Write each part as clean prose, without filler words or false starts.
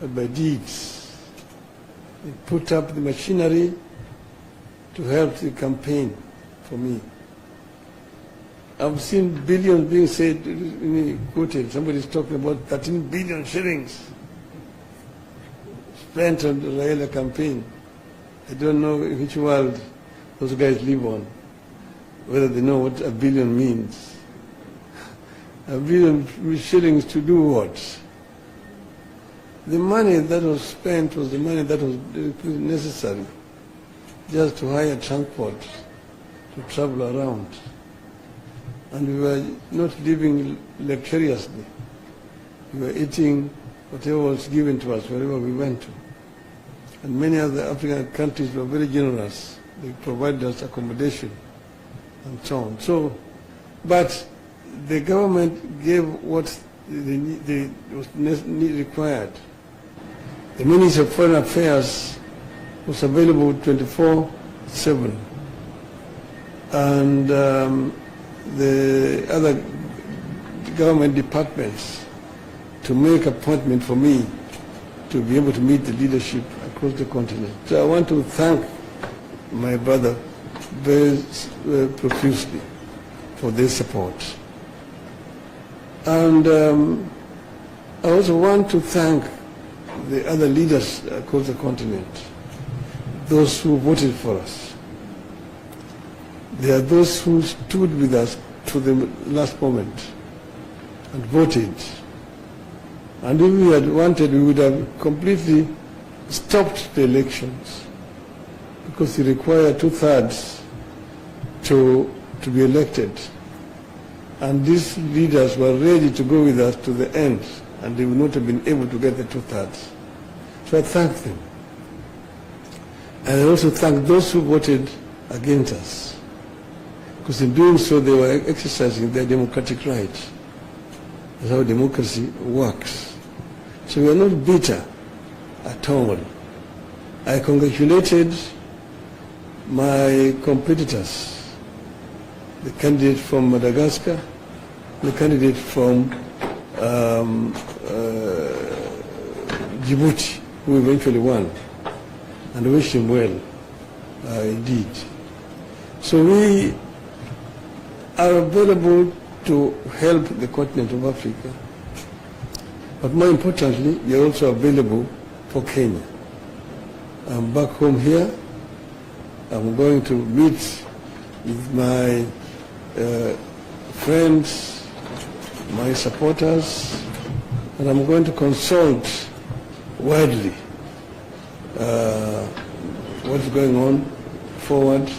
but by deeds. They put up the machinery to help the campaign for me. I've seen billions being said, quoted. Somebody's talking about 13 billion shillings spent on the Raila campaign. I don't know in which world those guys live on, whether they know what a billion means. A billion shillings to do what? The money that was spent was the money that was necessary just to hire transport, to travel around. And we were not living luxuriously. We were eating whatever was given to us wherever we went to. And many other African countries were very generous. They provided us accommodation and so on. So, but the government gave what was required. The Ministry of Foreign Affairs was available 24/7. And the other government departments to make appointment for me to be able to meet the leadership across the continent. So I want to thank my brother very profusely for their support. And I also want to thank the other leaders across the continent, those who voted for us. There are those who stood with us to the last moment and voted. And if we had wanted, we would have completely stopped the elections, because they require 2/3 to be elected. And these leaders were ready to go with us to the end, and they would not have been able to get the 2/3. So I thank them. And I also thank those who voted against us, because in doing so they were exercising their democratic right. That's how democracy works. So we are not bitter at all. I congratulated my competitors, the candidate from Madagascar, the candidate from Djibouti, who eventually won, and I wish him well, indeed. So we are available to help the continent of Africa, but more importantly, we are also available for Kenya. I'm back home here. I'm going to meet with my friends, my supporters, and I'm going to consult widely what's going on forward.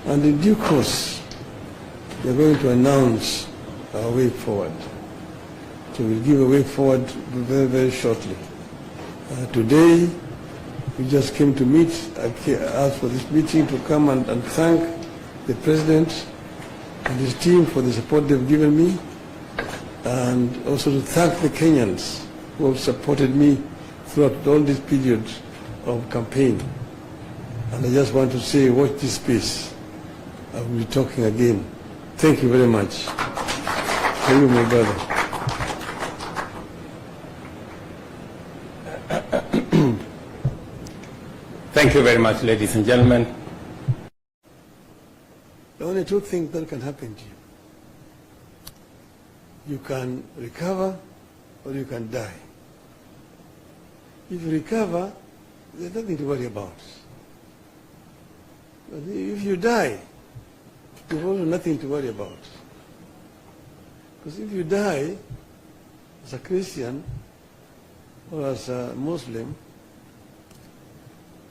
And in due course, we're going to announce our way forward. So we'll give a way forward very, very shortly. Today, we just came to meet. I asked for this meeting to come and thank the President and his team for the support they've given me, and also to thank the Kenyans who have supported me throughout all this period of campaign. And I just want to say, watch this space. I will be talking again. Thank you very much. Thank you, my brother. Thank you very much, ladies and gentlemen. There are only two things that can happen to you. You can recover or you can die. If you recover, there's nothing to worry about. But if you die, there's also nothing to worry about. Because if you die as a Christian or as a Muslim,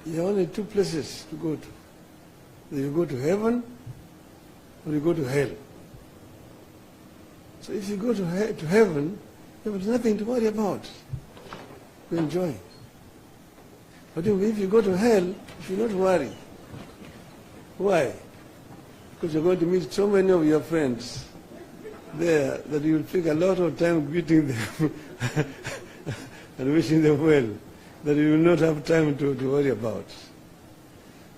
you have only two places to go to. Either you go to heaven or you go to hell. So if you go to heaven, there is nothing to worry about. You enjoy. But if you go to hell, you should not worry. Why? Because you're going to meet so many of your friends there that you'll take a lot of time greeting them and wishing them well, that you will not have time to worry about.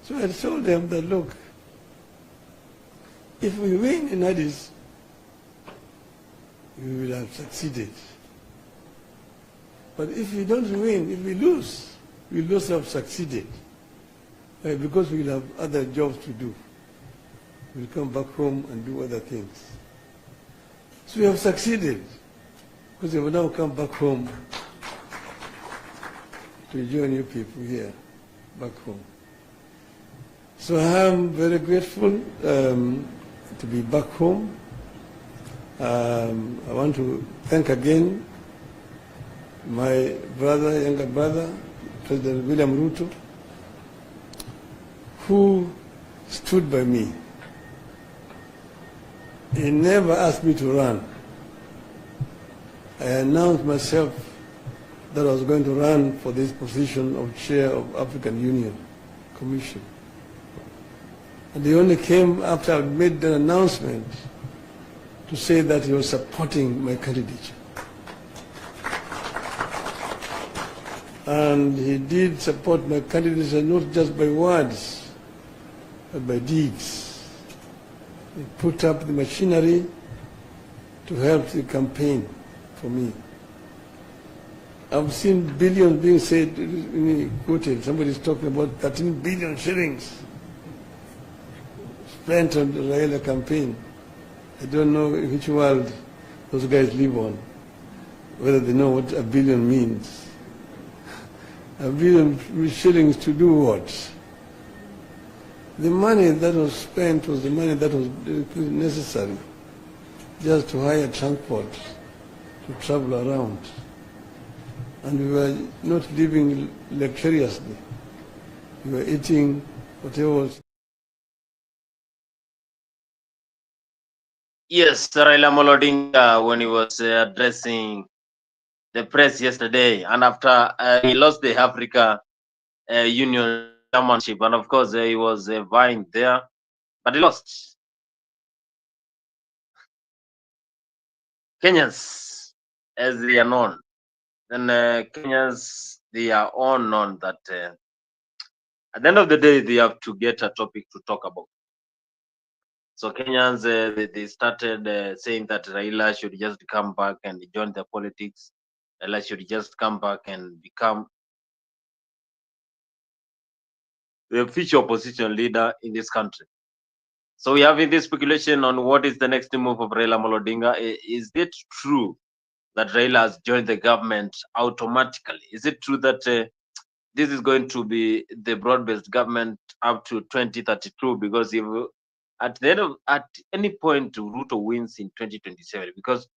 So I told them that, look, if we win in Addis, we will have succeeded. But if we don't win, if we lose have succeeded. Because we'll have other jobs to do. We'll come back home and do other things. So we have succeeded, because we will now come back home to join you people here, back home. So I am very grateful to be back home. I want to thank again my brother, younger brother, President William Ruto, who stood by me. He never asked me to run. I announced myself that I was going to run for this position of chair of African Union Commission. And he only came after I made the announcement to say that he was supporting my candidature. And he did support my candidature not just by words, but by deeds. He put up the machinery to help the campaign for me. I've seen billions being said, quoted, somebody's talking about 13 billion shillings spent on the Raila campaign. I don't know in which world those guys live on, whether they know what a billion means. A billion shillings to do what? The money that was spent was the money that was necessary just to hire transport, to travel around. And we were not living luxuriously. We were eating whatever was. Yes, Raila Molodinga, when he was addressing the press yesterday, and after he lost the Africa Union chairmanship, and of course he was vying there, but he lost. Kenyans, as they are known, then Kenyans, they are all known that at the end of the day, they have to get a topic to talk about. So Kenyans, they started saying that Raila should just come back and join the politics. Raila should just come back and become the future opposition leader in this country. So we have in this speculation on what is the next move of Raila Molodinga. Is it true that Raila has joined the government automatically? Is it true that this is going to be the broad-based government up to 2032? Because if at any point Ruto wins in 2027, because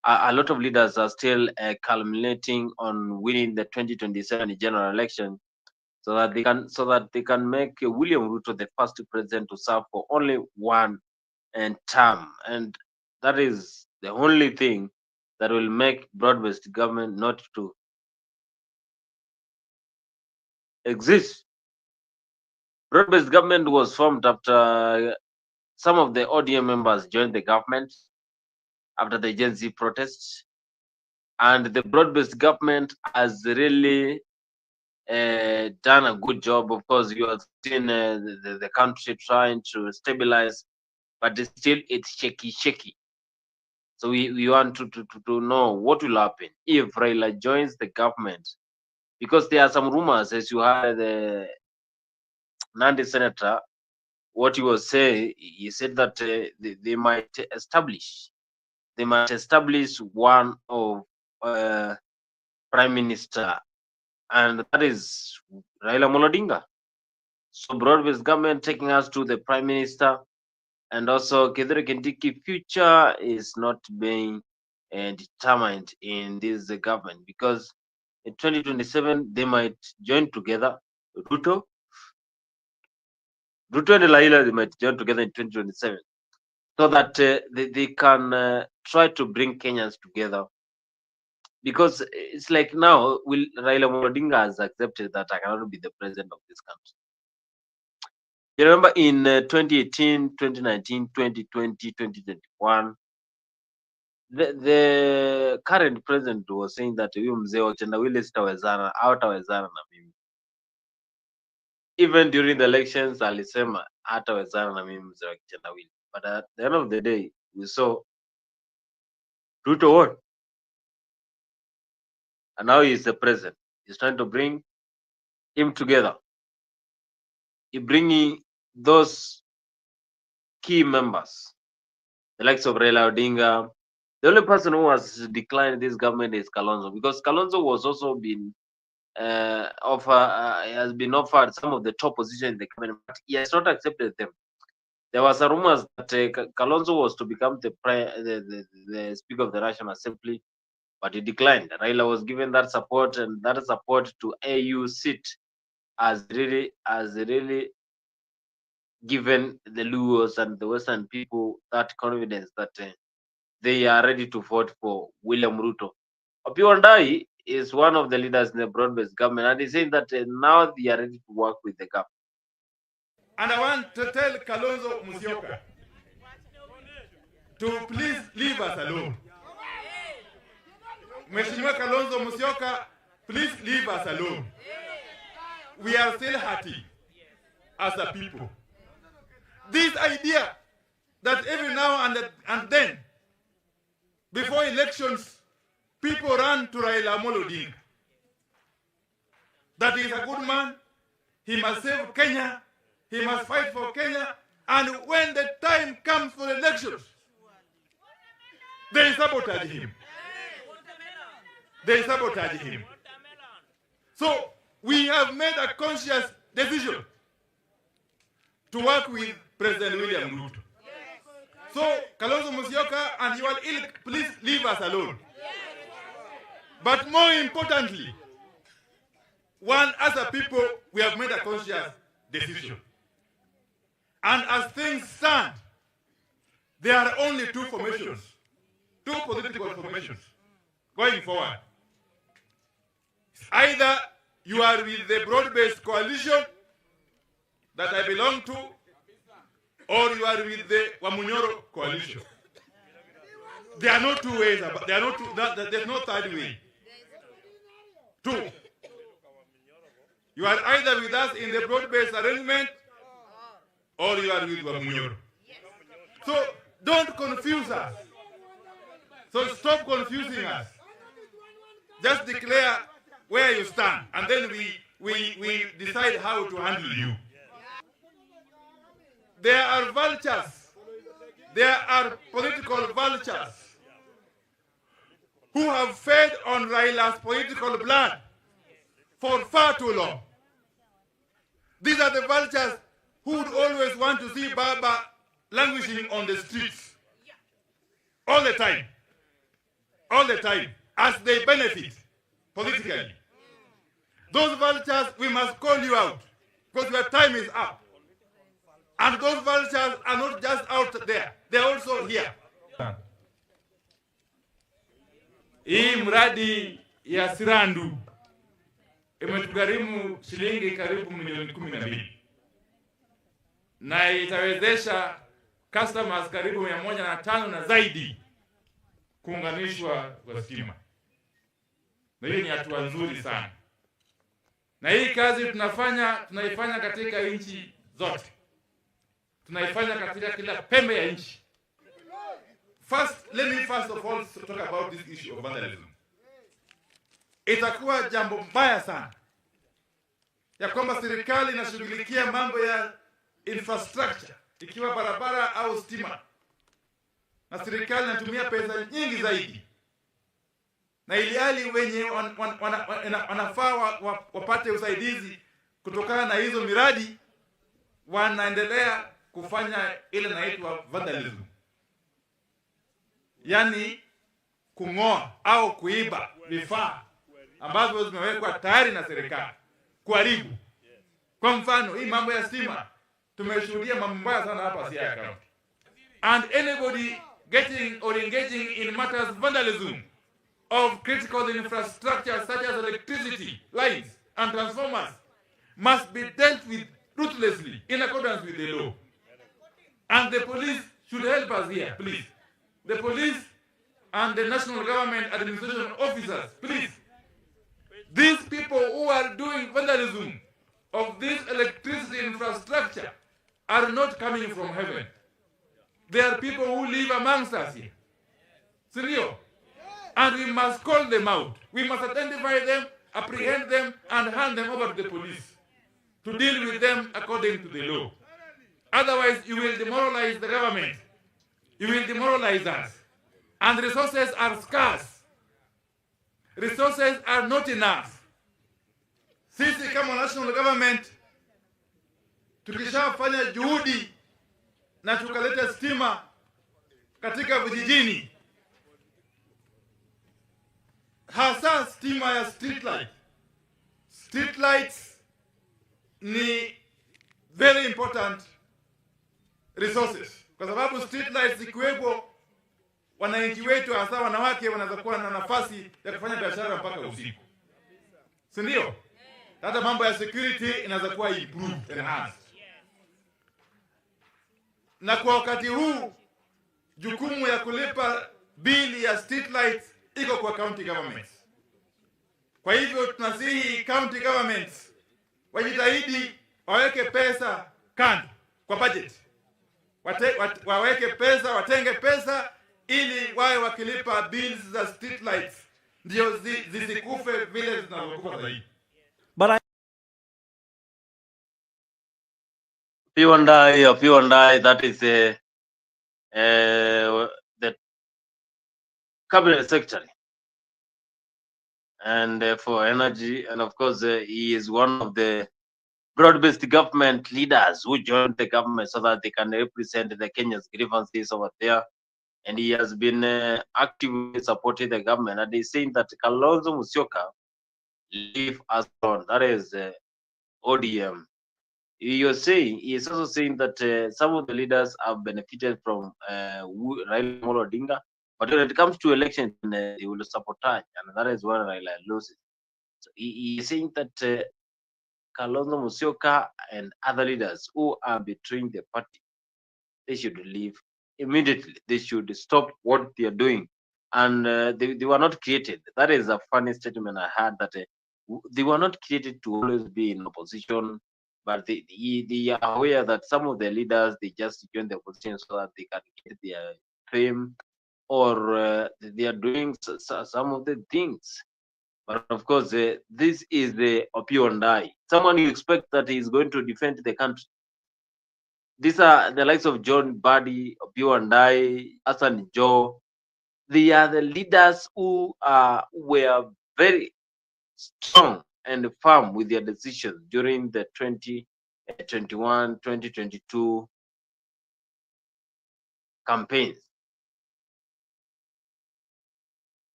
a lot of leaders are still culminating on winning the 2027 general election, so that they can make William Ruto the first president to serve for only one term, and that is the only thing that will make broad-based government not to exist. Broad-based government was formed after some of the ODM members joined the government after the Gen Z protests, and the broad-based government has really done a good job. Of course, you have seen the country trying to stabilize, but still it's shaky. So we want to know what will happen if Raila joins the government, because there are some rumors, as you heard the Nandi senator, what he was saying. He said that they might establish one of prime minister, and that is Raila Molodinga. So broad-based government taking us to the prime minister, and also Kithure Kindiki future is not being determined in this government, because in 2027 they might join together. Ruto and Raila, they might join together in 2027, so that they can try to bring Kenyans together. Because it's like now, will Raila Odinga has accepted that I cannot be the president of this country. You remember in 2018, 2019, 2020, 2021, the current president was saying that huyu mzee wa kitendawili hawatawezana na mimi. Even during the elections alisema hatawezana na mimi mzee wa kitendawili. But at the end of the day, we saw Ruto won. and now he is the president. He's trying to bring him together. He bringing those key members, the likes of Raila Odinga. The only person who has declined this government is Kalonzo, because Kalonzo was also been has been offered some of the top positions in the government, but he has not accepted them. There was a rumors that Kalonzo was to become the Speaker of the National Assembly, but he declined. Raila was given that support, and that support to AU seat has really given the Luos and the Western people that confidence that they are ready to vote for William Ruto. Opiyo Wandayi is one of the leaders in the broad-based government, and he's saying that now they are ready to work with the government. And I want to tell Kalonzo Musyoka to please leave us alone. Mheshimiwa Kalonzo Musyoka, please leave us alone. We are still hurting as a people. This idea that every now and then, before elections, people run to Raila Amolo Odinga. That he is a good man, he must save Kenya, he must fight for Kenya, and when the time comes for elections, they sabotage him. They sabotage him. So we have made a conscious decision to work with President William Ruto. So Kalonzo Musyoka and your ilk, please leave us alone. But more importantly, one, as a people, we have made a conscious decision. And as things stand, there are only two formations, two political formations going forward. Either you are with the broad-based coalition that I belong to, or you are with the Wamunyoro coalition. There are no two ways. There are no two, there's no third way. Two. You are either with us in the broad-based arrangement, or you are with Wamunyoro. So don't confuse us. So stop confusing us. Just declare where you stand, and then we decide how to handle you. There are vultures. There are political vultures who have fed on Raila's political blood for far too long. These are the vultures who would always want to see Baba languishing on the streets all the time, as they benefit politically. Those vultures, we must call you out, because your time is up. And those vultures are not just out there, they're also here. Hii mradi ya Sirandu imetugharimu shilingi karibu milioni 12. Na itawezesha customers karibu 105 na zaidi kuunganishwa kwa stima. Na hii ni hatua nzuri sana. Na hii kazi tunaifanya katika nchi zote. Tunaifanya katika kila pembe ya nchi. Let me first of all talk about this issue of vandalism. Itakuwa jambo mbaya sana ya kwamba serikali inashughulikia mambo ya infrastructure, ikiwa barabara au stima, na serikali inatumia pesa nyingi zaidi, na ilihali wenye wanafaa wapate usaidizi kutokana na hizo miradi wanaendelea kufanya ile inaitwa vandalism, yani kung'oa au kuiba vifaa ambavyo zimewekwa tayari na serikali, kuharibu. Kwa mfano, hii mambo ya stima tumeshuhudia mambo mbaya sana hapa Siaya County. And anybody getting or engaging in matters vandalism of critical infrastructure such as electricity lines and transformers must be dealt with ruthlessly in accordance with the law. And the police should help us here, please. The police and the national government administration officers, please. These people who are doing vandalism of this electricity infrastructure are not coming from heaven. They are people who live amongst us here. Seriously. And we must call them out. We must identify them, apprehend them, and hand them over to the police to deal with them according to the law. Otherwise, you will demoralize the government. You will demoralize us. And resources are scarce. Resources are not enough. Sisi kama national government tukishafanya juhudi na tukaleta stima katika vijijini, hasa stima ya street light. Street lights ni very important resources, kwa sababu street lights zikiwepo, wananchi wetu hasa wanawake wanaweza kuwa na nafasi ya kufanya biashara mpaka usiku, si ndio? Hata mambo ya security inaweza kuwa improved, enhanced. Na kwa wakati huu jukumu ya kulipa bili ya street lights iko kwa county governments. Kwa hivyo tunasihi county governments wajitahidi waweke pesa kando kwa budget. Waweke pesa, watenge pesa ili wawe wakilipa bills za street lights, ndio zisikufe vile zinavyokufa zaidi. Hugh and I, that is the cabinet secretary and for energy, and of course he is one of the broad-based government leaders who joined the government so that they can represent the Kenya's grievances over there. And he has been actively supporting the government. And he's saying that Kalonzo Musyoka leave us alone. That is ODM. He is also saying that some of the leaders have benefited from Raila Amolo Odinga, but when it comes to election, they will sabotage, and that is when Raila loses. So he is saying that Kalonzo Musyoka and other leaders who are betraying the party, they should leave immediately. They should stop what they are doing, and they were not created. That is a funny statement I had, that they were not created to always be in opposition, but they are aware that some of the leaders, they just join the opposition so that they can get their fame, or they are doing some of the things. But of course, this is the Opio and I. Someone you expect that is going to defend the country. These are the likes of John Buddy, Opio and I, Hassan Joe. They are the leaders who were very strong and firm with their decisions during the 2021, 2022 campaigns.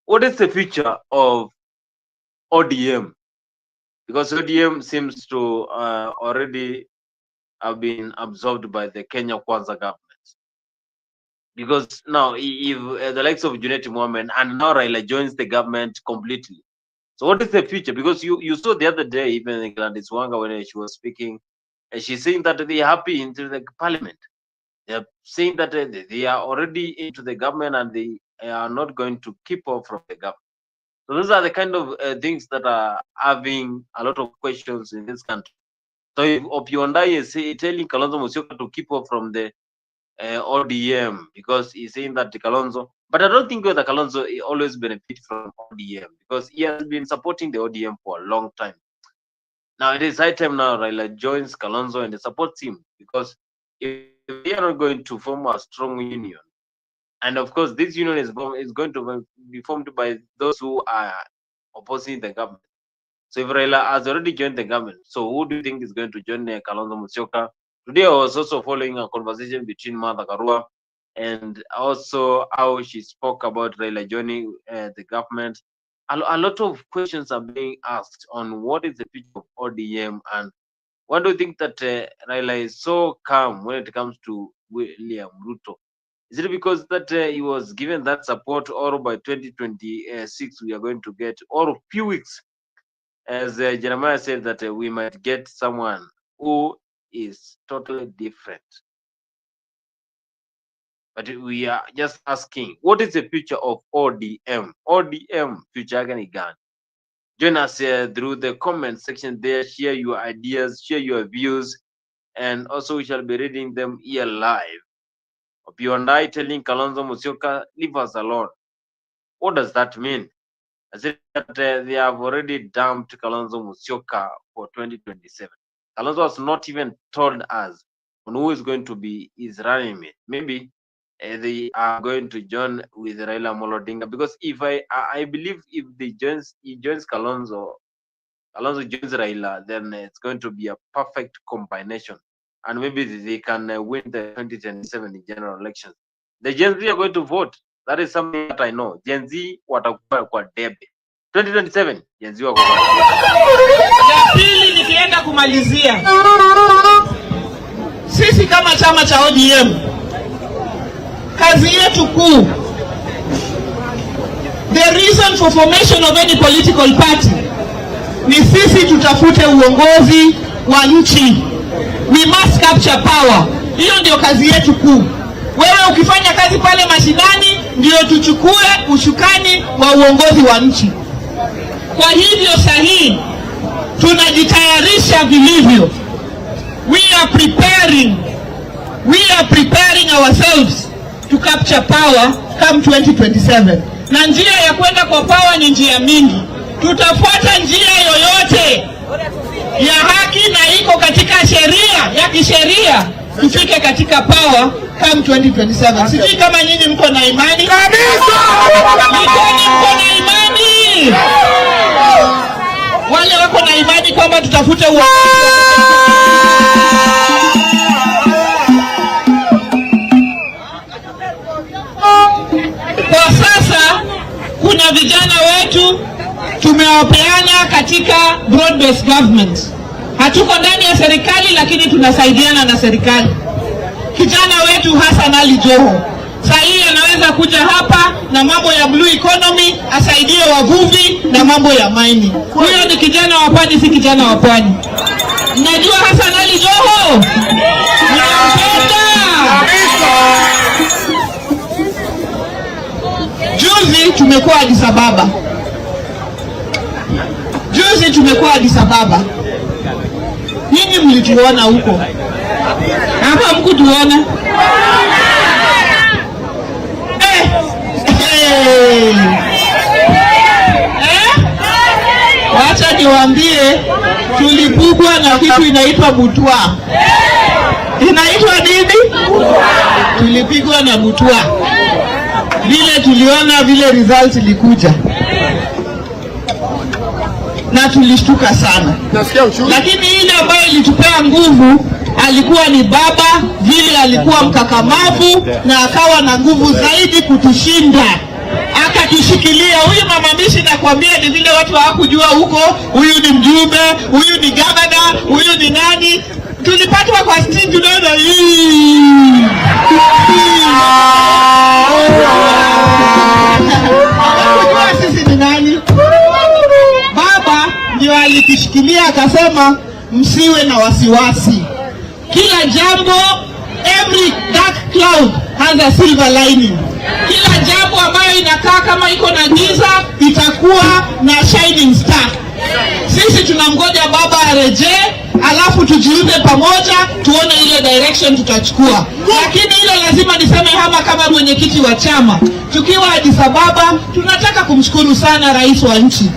What is the future of ODM? Because ODM seems to already have been absorbed by the Kenya Kwanza government. Because now, if the likes of Junet Mohamed and now Raila joins the government completely, so what is the future? Because you saw the other day, even Gladys Wanga, when she was speaking, she's saying that they are happy into the parliament. They are saying that they are already into the government and they are not going to keep off from the government. So those are the kind of things that are having a lot of questions in this country. So if Opionda is telling Kalonzo Musyoka to keep off from the ODM, because he's saying that Kalonzo, but I don't think whether Kalonzo always benefit from ODM, because he has been supporting the ODM for a long time. Now it is high time now Raila joins Kalonzo and supports him, because if they are not going to form a strong union, and of course this union is going to be formed by those who are opposing the government. So if Raila has already joined the government, so who do you think is going to join Kalonzo Musyoka? Today I was also following a conversation between Martha Karua, and also how she spoke about Raila joining the government. A lot of questions are being asked on what is the future of ODM, and why do you think that Raila is so calm when it comes to William Ruto? Is it because that he was given that support, or by 2026 we are going to get, or a few weeks, as Jeremiah said, that we might get someone who is totally different? But we are just asking, what is the future of ODM? ODM, future Ganigan. Join us through the comment section there. Share your ideas, share your views, and also we shall be reading them here live. Opio and I telling Kalonzo Musyoka, leave us alone. What does that mean? I said that they have already dumped Kalonzo Musyoka for 2027. Kalonzo has not even told us on who is going to be his running mate. Maybe they are going to join with Raila Amolo Odinga, because if I believe if he joins Kalonzo joins Raila, then it's going to be a perfect combination, and maybe they can win the 2027 general elections. The Gen Z are going to vote. That is something that I know. Gen Z watakuwa kwa debe 2027. Gen Z wako kwa debe. Ya pili, nikienda kumalizia, sisi kama chama cha ODM, kazi yetu kuu, the reason for formation of any political party ni sisi tutafute uongozi wa nchi. We must capture power. Hiyo ndio kazi yetu kuu. Wewe ukifanya kazi pale mashinani, ndio tuchukue ushukani wa uongozi wa nchi. Kwa hivyo sahihi tunajitayarisha vilivyo. We are preparing ourselves to capture power come 2027. Na njia ya kwenda kwa power ni njia mingi. Tutafuata njia yoyote ya haki na iko katika sheria ya kisheria tufike katika power come 2027. Sijui kama nyinyi mko na imani kabisa. Mko na imani? Wale wako na imani kwamba tutafute kwa sasa kuna vijana wetu tumewapeana katika broad based government. Hatuko ndani ya serikali lakini tunasaidiana na serikali. Kijana wetu Hassan Ali Joho sahihi anaweza kuja hapa na mambo ya blue economy, asaidie wavuvi na mambo ya mining. Huyo ni kijana wa pwani, si kijana wa pwani. Mnajua Hassan Ali Joho? Mnampenda? Juzi tumekuwa Addis Ababa. Nyinyi mlituona huko. Hapa mkutuona. Wacha niwaambie, tulipigwa na kitu inaitwa butwa. Inaitwa nini? Tulipigwa na butwa. Vile tuliona vile results ilikuja, na tulishtuka sana. Lakini ile ambayo ilitupea nguvu alikuwa ni baba, vile alikuwa mkakamavu na akawa na nguvu zaidi kutushinda. Akatushikilia. Huyu mama Mishi nakwambia ni vile watu hawakujua huko, huyu ni mjumbe, huyu ni governor, huyu ni nani. Tulipatwa kwa stage tunaona hii. Hakujua sisi ni nani. Baba ndio alitushikilia akasema msiwe na wasiwasi. Kila jambo, every dark cloud has a silver lining. Kila jambo ambayo inakaa kama iko na giza itakuwa na shining star. Sisi tunamgoja baba arejee, alafu tujiunge pamoja tuone ile direction tutachukua. Lakini ile lazima niseme kama mwenyekiti wa chama, tukiwa Addis Ababa, tunataka kumshukuru sana rais wa nchi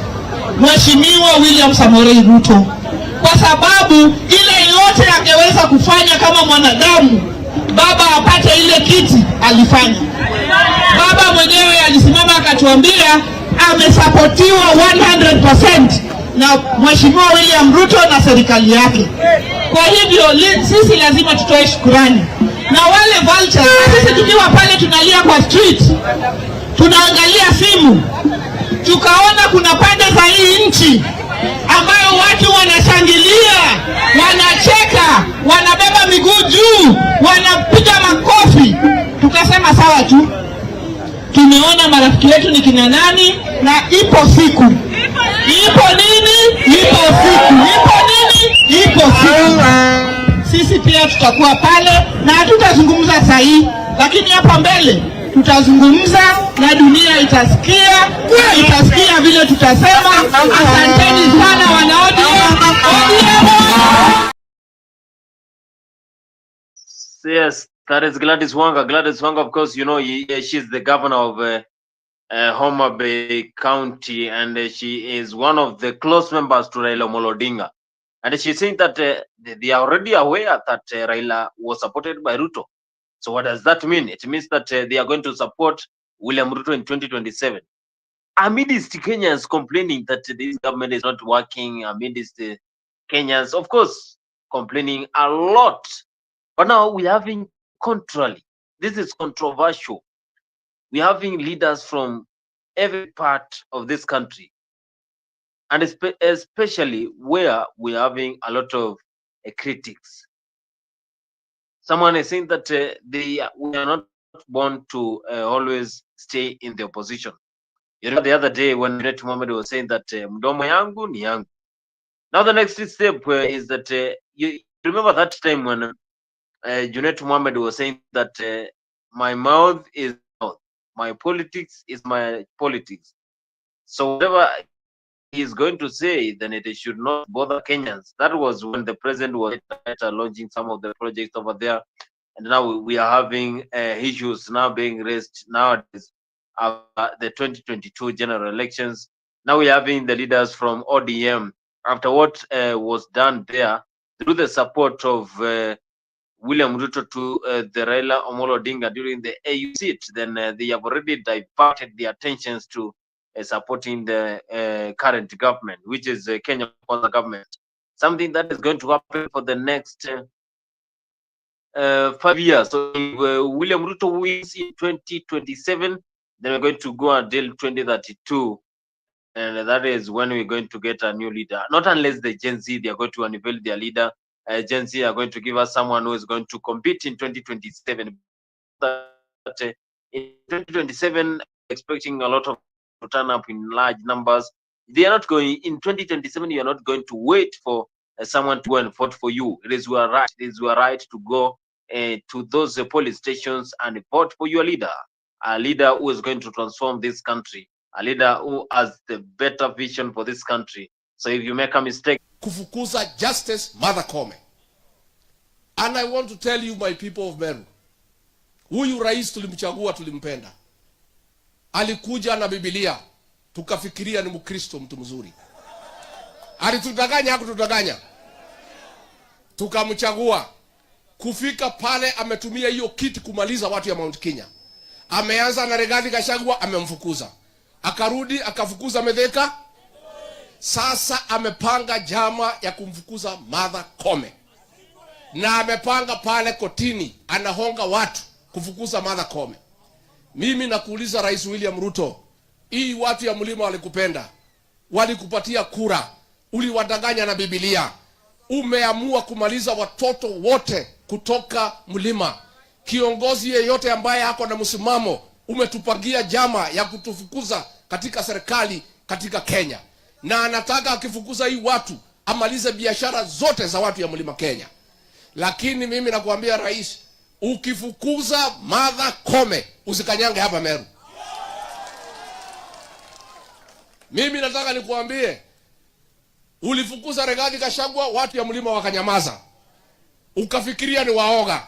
Mheshimiwa William Samoei Ruto, kwa sababu ile yote angeweza kufanya kama mwanadamu baba apate ile kiti alifanya. Baba mwenyewe alisimama akatuambia amesapotiwa 100% na Mheshimiwa William Ruto na serikali yake. Kwa hivyo sisi lazima tutoe shukrani. Na wale vultures, sisi tukiwa pale tunalia kwa street, tunaangalia simu, tukaona kuna pande za hii nchi ambayo watu wanashangilia, wanacheka, wanabeba miguu juu, wanapiga makofi. Tukasema sawa tu, tumeona marafiki wetu ni kina nani, na ipo siku. Ipo nini? Ipo siku. Ipo nini? Ipo siku. Sisi pia tutakuwa pale na hatutazungumza sahihi, lakini hapa mbele tutazungumza na dunia itasikia vile tutasema. Asanteni sana wanaodi. Yes, that is Gladys Wanga. Gladys Wanga, of course, you know, she's the governor of Homa Bay County, and she is one of the close members to Raila Amolo Odinga. And she's saying that they are already aware that Raila was supported by Ruto. So what does that mean? It means that they are going to support William Ruto in 2027. Amidst Kenyans complaining that this government is not working, amidst Kenyans, of course, complaining a lot. But now we're having contrary. This is controversial. We're having leaders from every part of this country, and especially where we're having a lot of critics. Someone is saying that we are not born to always stay in the opposition. You know, the other day when Junet Mohammed was saying that mdomo yangu ni yangu. Now the next step is that you remember that time when Junet Mohammed was saying that my mouth is mouth, my politics is my politics. So whatever he is going to say, then it should not bother Kenyans. That was when the president was launching some of the projects over there, and now we are having issues now being raised nowadays the 2022 general elections. Now we're having the leaders from ODM after what was done there through the support of William Ruto to the Raila Amolo Odinga during the AU seat. Then they have already diverted their attentions to supporting the current government, which is Kenya Kwanza government. Something that is going to happen for the next 5 years. So if William Ruto wins in 2027, then we're going to go until 2032. And that is when we're going to get a new leader. Not unless the Gen Z, they are going to unveil their leader. Gen Z are going to give us someone who is going to compete in 2027. In 2027, expecting a lot of to turn up in large numbers. They are not going in 2027. You are not going to wait for someone to go and vote for you. It is your right. It is your right to go to those police stations and vote for your leader, a leader who is going to transform this country, a leader who has the better vision for this country. So if you make a mistake, kufukuza Justice Martha Koome. And I want to tell you, my people of Meru, huyu rais tulimchagua, tulimpenda. Alikuja na Biblia, tukafikiria ni Mkristo, mtu mzuri. Alitudanganya, hakutudanganya. Tukamchagua. Kufika pale ametumia hiyo kiti kumaliza watu ya Mount Kenya. Ameanza na Rigathi Gachagua, amemfukuza. Akarudi akafukuza Metheka. Sasa amepanga jama ya kumfukuza Martha Koome. Na amepanga pale kotini anahonga watu kufukuza Martha Koome. Mimi nakuuliza Rais William Ruto, hii watu ya mlima walikupenda, walikupatia kura, uliwadanganya na Biblia. Umeamua kumaliza watoto wote kutoka mlima. Kiongozi yeyote ambaye hako na msimamo, umetupangia jama ya kutufukuza katika serikali katika Kenya. Na anataka akifukuza hii watu, amalize biashara zote za watu ya mlima Kenya. Lakini mimi nakuambia rais, ukifukuza Martha Koome, usikanyange hapa Meru. Mimi nataka nikuambie, ulifukuza Rigathi Gachagua, watu ya mlima wakanyamaza. Ukafikiria ni waoga.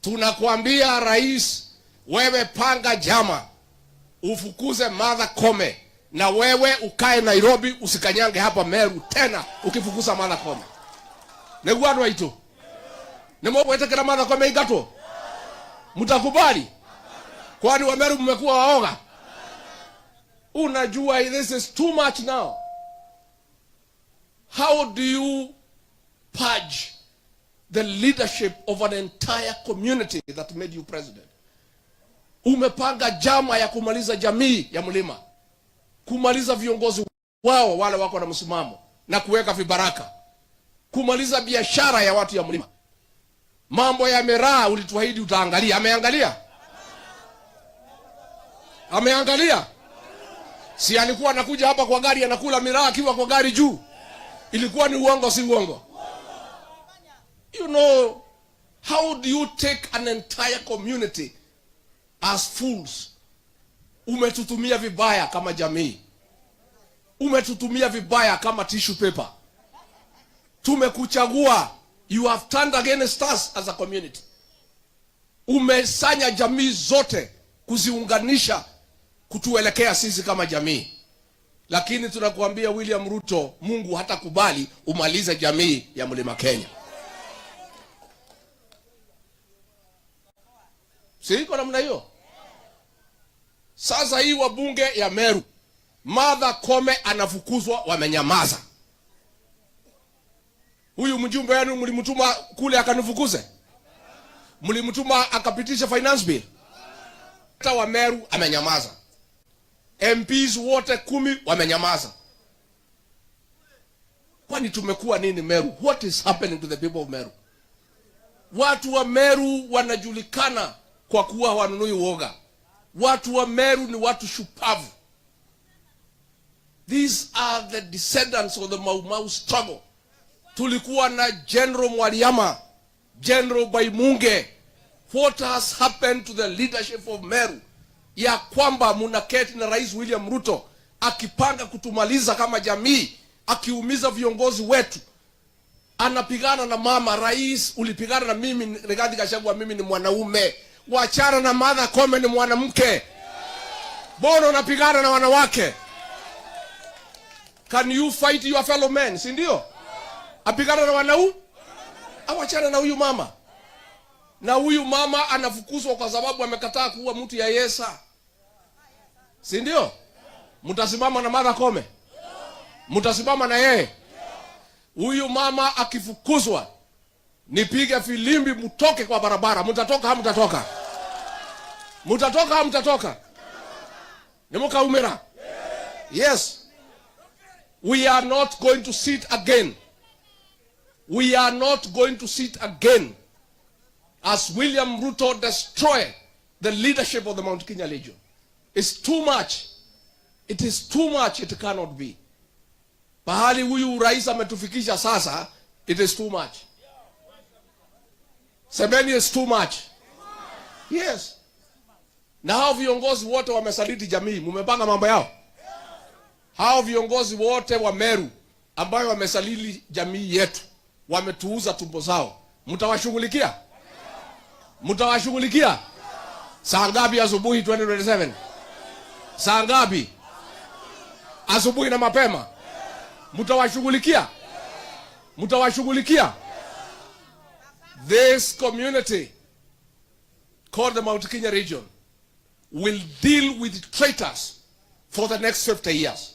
Tunakuambia rais, wewe panga jama, ufukuze Martha Koome, na wewe ukae Nairobi, usikanyange hapa Meru tena ukifukuza Martha Koome. Negwano ito. Nemo wetekera Martha Koome igato. Mtakubali? Kwani wa Meru mmekuwa waoga? Unajua this is too much now. How do you purge the leadership of an entire community that made you president? Umepanga jama ya kumaliza jamii ya mlima, kumaliza viongozi wao wale wako na msimamo na kuweka vibaraka, kumaliza biashara ya watu ya mlima. Mambo ya miraa ulituahidi utaangalia. Ameangalia? Ameangalia? Si alikuwa anakuja hapa kwa gari anakula miraa akiwa kwa gari juu? Ilikuwa ni uongo, si uongo? You know, how do you take an entire community as fools? Umetutumia vibaya kama jamii. Umetutumia vibaya kama tissue paper. Tumekuchagua. You have turned against us as a community. Umesanya jamii zote kuziunganisha kutuelekea sisi kama jamii. Lakini tunakuambia William Ruto, Mungu hatakubali umalize jamii ya Mlima Kenya. Siko namna hiyo. Sasa hii wabunge ya Meru, Martha Koome anafukuzwa, wamenyamaza. Huyu mjumbe wenu mlimtuma kule akanifukuze? Mlimtuma akapitisha finance bill? Hata wa Meru amenyamaza. MPs wote 10 wamenyamaza. Kwani tumekuwa nini Meru? What is happening to the people of Meru? Watu wa Meru wanajulikana kwa kuwa wanunui uoga. Watu wa Meru ni watu shupavu. These are the descendants of the Mau Mau struggle. Tulikuwa na General Mwaliama, General Baimunge. What has happened to the leadership of Meru? Ya kwamba munaketi na Rais William Ruto akipanga kutumaliza kama jamii, akiumiza viongozi wetu. Anapigana na mama rais, ulipigana na mimi Rigathi Gachagua, mimi ni mwanaume. Wachana na Martha Koome, ni mwanamke. Bono unapigana na wanawake. Can you fight your fellow men? Si ndio? Apigana na wanaume? Awachana na huyu mama. Na huyu mama anafukuzwa kwa sababu amekataa kuua mtu ya Yesa. Si ndio? Mtasimama na Martha Koome? Mtasimama na yeye? Huyu mama akifukuzwa, nipige filimbi mtoke kwa barabara. Mtatoka hamtatoka? Mtatoka hamtatoka? Nemuka umera? Yes. We are not going to sit again. We are not going to sit again as William Ruto destroy the leadership of the Mount Kenya Legion. It's too much. It is too much. It cannot be. Pahali huyu rais ametufikisha sasa, it is too much. Semeni is too much. Yes. Na hao viongozi wote wamesaliti jamii, mumepanga mambo yao. Hao viongozi wote wa Meru ambao wamesalili jamii yetu, wametuuza tumbo zao. Mtawashughulikia? Mtawashughulikia? Saa ngapi asubuhi 2027? Saa ngapi? Asubuhi na mapema. Mtawashughulikia? Mtawashughulikia? This community called the Mount Kenya region will deal with traitors for the next 50 years.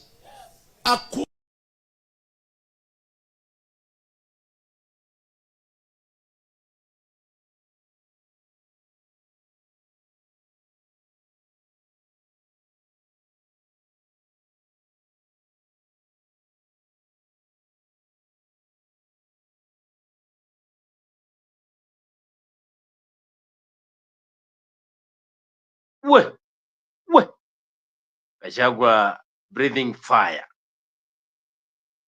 We, Gachagua breathing fire,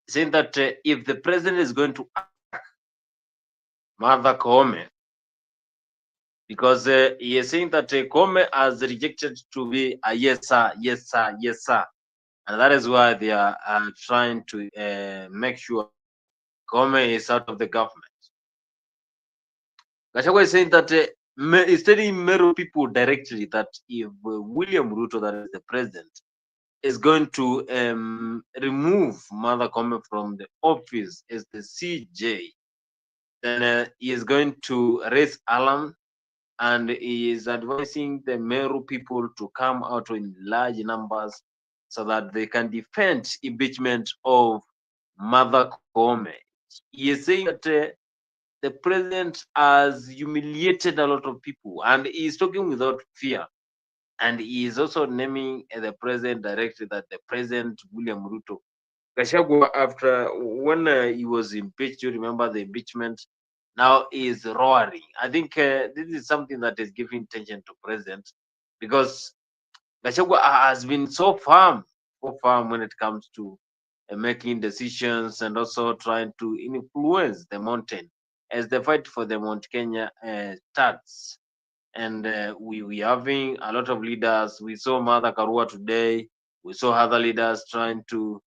saying that if the president is going to attack Martha Koome, because he is saying that Koome has rejected to be a yes sir, yes sir, yes sir, and that is why they are trying to make sure Koome is out of the government. Gachagua is saying that is telling Meru people directly that if William Ruto, that is the president, is going to remove Martha Koome from the office as the CJ, then he is going to raise alarm, and he is advising the Meru people to come out in large numbers so that they can defend impeachment of Martha Koome. He is saying that the president has humiliated a lot of people, and he is talking without fear. And he is also naming the president directly, that the president William Ruto, Gachagua, after when he was impeached, you remember the impeachment, now he is roaring. I think this is something that is giving tension to president, because Gachagua has been so firm when it comes to making decisions and also trying to influence the mountain as the fight for the Mount Kenya starts. And we having a lot of leaders. We saw Martha Karua today. We saw other leaders trying to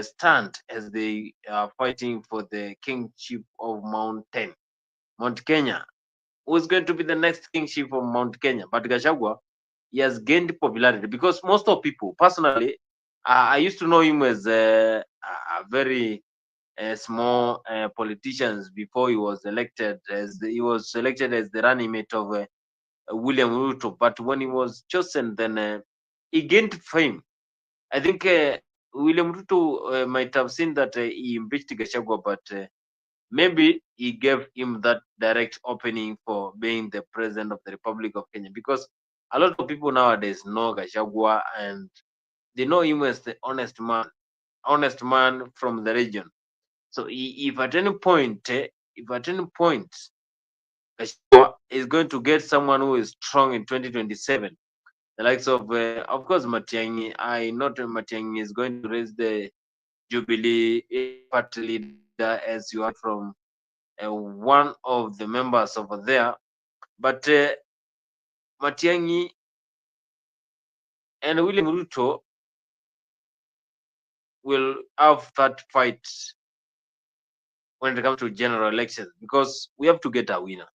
stand as they are fighting for the kingship of Mount Kenya. Who's going to be the next kingship of Mount Kenya? But Gachagua he has gained popularity because most of people, personally, I used to know him as a very small politicians before he was elected, he was selected as the running mate of William Ruto. But when he was chosen, then he gained fame. I think William Ruto might have seen that he impeached Gachagua, but maybe he gave him that direct opening for being the president of the Republic of Kenya, because a lot of people nowadays know Gachagua and they know him as the honest man from the region. So if at any point, Gachagua is going to get someone who is strong in 2027, the likes of course, Matiang'i. I know Matiang'i is going to raise the Jubilee party leader, as you are from one of the members over there. But Matiang'i and William Ruto will have that fight when it comes to general elections, because we have to get a winner.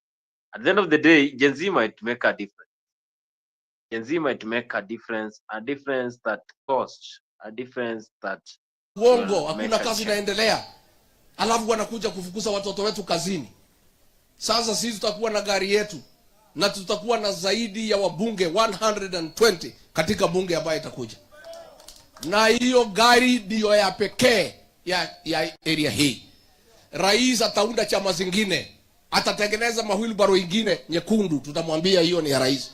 At the end of the day, Gen Z might make a difference. Gen Z might make a difference that costs, a difference that Uongo, hakuna kazi inaendelea. Alafu wanakuja kufukuza watoto wetu kazini. Sasa sisi tutakuwa na gari yetu na tutakuwa na zaidi ya wabunge 120 katika bunge ambayo itakuja. Na hiyo gari ndio ya pekee ya area hii. Rais ataunda chama zingine, atatengeneza mahwilbaro ingine nyekundu, tutamwambia hiyo ni ya rais.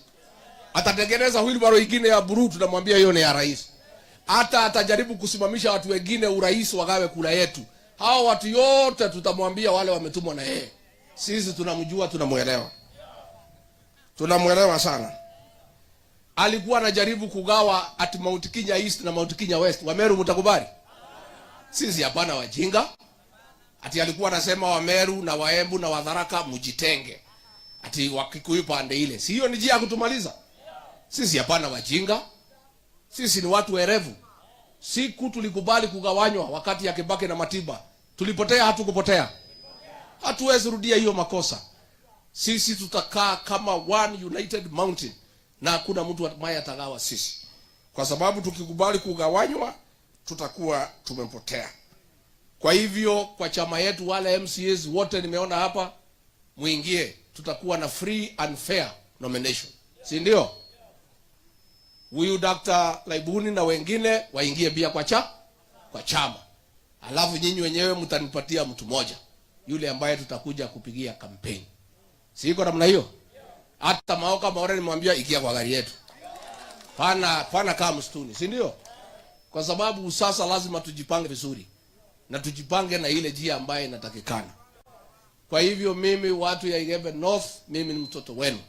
Atatengeneza wheelbarrow ingine ya blue, tutamwambia hiyo ni ya rais. Hata atajaribu kusimamisha watu wengine urais wagawe kula yetu. Hao watu yote tutamwambia wale wametumwa na yeye. Sisi tunamjua, tunamuelewa. Tunamuelewa sana. Alikuwa anajaribu kugawa at Mount Kenya East na Mount Kenya West. Wameru mtakubali? Sisi hapana wajinga. Ati alikuwa anasema Wameru na Waembu na Wadharaka mjitenge. Ati Wakikuyu pande ile. Si hiyo ni njia ya kutumaliza? Sisi hapana wajinga. Sisi ni watu werevu. Siku tulikubali kugawanywa wakati ya Kibaki na Matiba, tulipotea hatukupotea? Hatuwezi rudia hiyo makosa. Sisi tutakaa kama one united mountain na hakuna mtu ambaye atagawa sisi. Kwa sababu tukikubali kugawanywa tutakuwa tumepotea. Kwa hivyo kwa chama yetu wale MCAs wote nimeona hapa muingie, tutakuwa na free and fair nomination. Si ndio? Huyu Dr. Laibuni na wengine waingie pia kwa chama. Alafu nyinyi wenyewe mtanipatia mtu mmoja yule ambaye tutakuja kupigia kampeni. Si iko namna hiyo? Hata Maoka Maore nimwambia ikia kwa gari yetu. Pana kama msituni, si ndio? Kwa sababu sasa lazima tujipange vizuri. Na tujipange na ile njia ambayo inatakikana. Kwa hivyo mimi watu ya Igebe North, mimi ni mtoto wenu.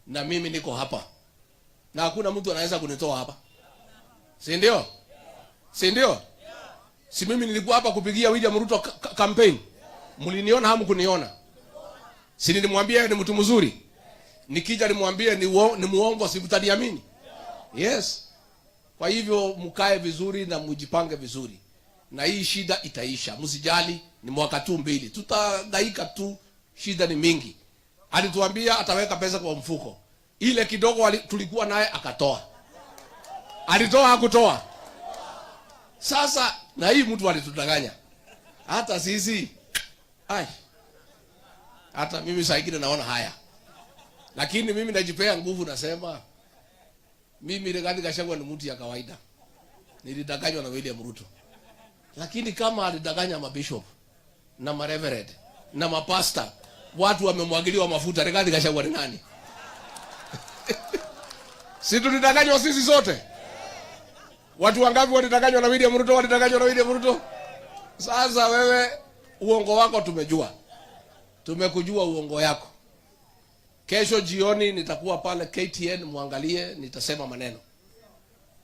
Na mimi niko hapa. Na hakuna mtu anaweza kunitoa hapa. Si ndio? Si ndio? Si mimi nilikuwa hapa kupigia William Ruto campaign. Mliniona hamu kuniona? Si nilimwambia ni mtu mzuri? Nikija nimwambie ni muongo, si mtaniamini? Yes. Kwa hivyo mkae vizuri na mjipange vizuri. Na hii shida itaisha. Msijali, ni mwaka tu mbili. Tutagaika tu, shida ni mingi. Alituambia ataweka pesa kwa mfuko. Ile kidogo tulikuwa naye akatoa. Alitoa hakutoa? Sasa na hii mtu alitudanganya. Hata sisi hata mimi saa ingine naona haya. Lakini mimi najipea nguvu, nasema mimi Rigathi Gachagua ni mtu ya kawaida. Nilidanganywa na William Ruto. Lakini kama alidanganya mabishop na mareverend na mapasta, watu wamemwagiliwa mafuta, Rigathi Gachagua ni nani? Si tulidanganywa sisi sote? Watu wangapi walidanganywa na William Ruto? Sasa wewe uongo wako tumejua. Tumekujua uongo yako. Kesho jioni nitakuwa pale KTN, muangalie, nitasema maneno.